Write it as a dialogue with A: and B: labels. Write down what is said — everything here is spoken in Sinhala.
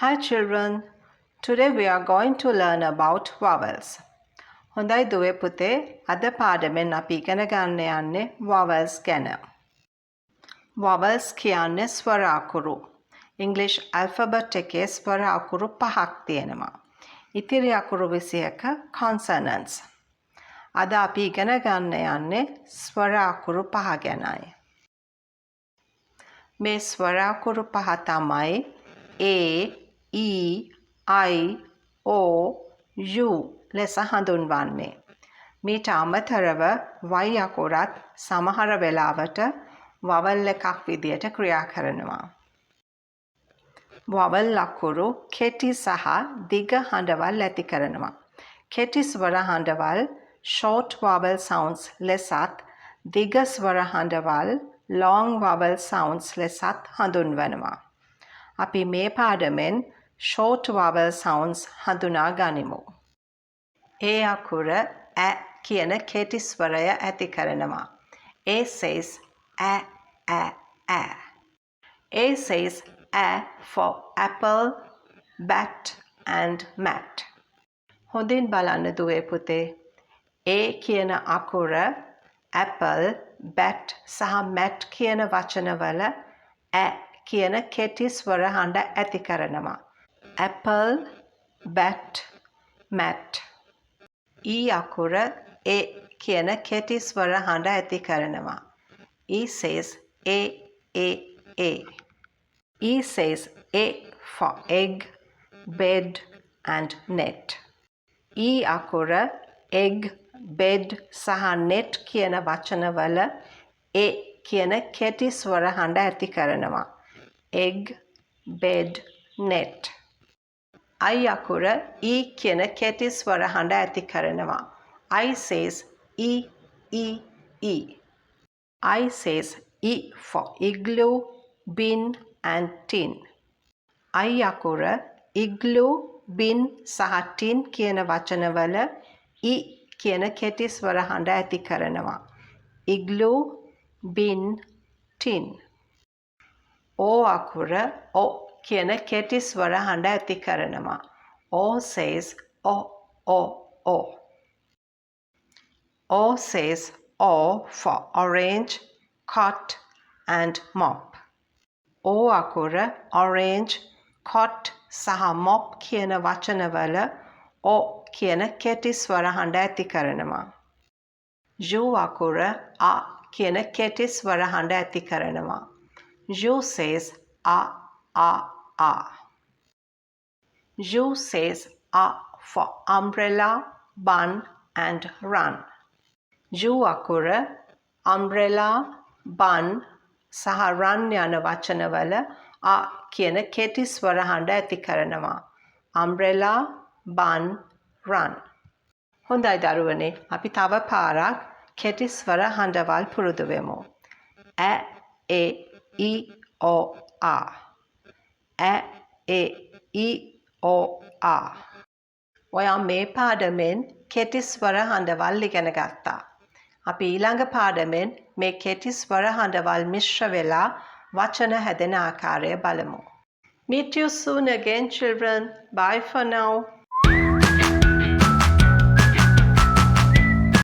A: Hi children, today we are going to learn about vowels. හොඳයි දුවේ පුතේ, අද පාඩමෙන් අපි ඉගෙන ගන්න යන්නේ vowels ගැන. Vowels කියන්නේ ස්වර අකුරු. English alphabet එකේ ස්වර අකුරු 5ක් තියෙනවා. ඉතිරි අකුරු 21 consonants. අද අපි ඉගෙන ගන්න යන්නේ ස්වර අකුරු 5 ගැනයි. මේ ස්වර අකුරු 5 තමයි A, E, I, O, U ලෙස හඳුන්වන්නේ. මීට අමතරව Y අකුරත් සමහර වෙලාවට vowel එකක් විදියට ක්‍රියා කරනවා. vowel අකුරු කෙටි සහ දිග හඬවල් ඇති කරනවා. කෙටි ස්වර හඬවල් short vowel sounds ලෙසත් දිග ස්වර හඬවල් long vowel sounds ලෙසත් හඳුන්වනවා. අපි මේ පාඩමෙන් short vowel sounds හඳුනා ගනිමු. A අකුර ä කියන කෙටි ස්වරය ඇති කරනවා. A says ä ä ä. A says ä for apple, bat and mat. හොඳින් බලන්න දුවේ පුතේ. A කියන අකුර apple, bat සහ mat කියන වචනවල ä කියන කෙටි ස්වර හඬ ඇති කරනවා. Apple, bat, mat. E අකුර A කියන කෙටි ස්වර හඬ ඇති කරනවා. E says A, A, A. E says A for egg, bed and net. E අකුර egg, bed සහ net කියන වචනවල A කියන කෙටි ස්වර හඬ ඇති කරනවා. egg, bed, net. I අකුර E කියන කෙටි ස්වර හඬ ඇති කරනවා. I says E, E, E. I says E for igloo, bin and tin. I අකුර igloo, bin සහ tin කියන වචනවල E කියන කෙටි ස්වර හඬ ඇති කරනවා. igloo, bin, tin. O අකුර O කියන කෙටි ස්වර හඬ ඇති කරනවා. O says O, O, O. O says O for orange, cot and mop. O අකුර orange, cot සහ mop කියන වචනවල O කියන කෙටි ස්වර හඬ ඇති කරනවා. U අකුර A කියන කෙටි ස්වර හඬ ඇති කරනවා. U says A, A, A. U says A for umbrella, bun and run. U අකුර umbrella, bun සහ run යන වචනවල A කියන කෙටි ස්වර හඬ ඇති කරනවා. umbrella, bun, run. හොඳයි දරුවනේ, අපි තව පාරක් කෙටි ස්වර හඬවල් පුරුදු වෙමු. A, E, I, O, A. A, E, I, O, A. ඔයා මේ පාඩමෙන් කෙටි ස්වර හඬවල් ඉගෙන ගත්තා. අපි ඊළඟ පාඩමෙන් මේ කෙටි ස්වර හඬවල් මිශ්‍ර වෙලා වචන හැදෙන ආකාරය බලමු. Meet you soon again children. Bye for now.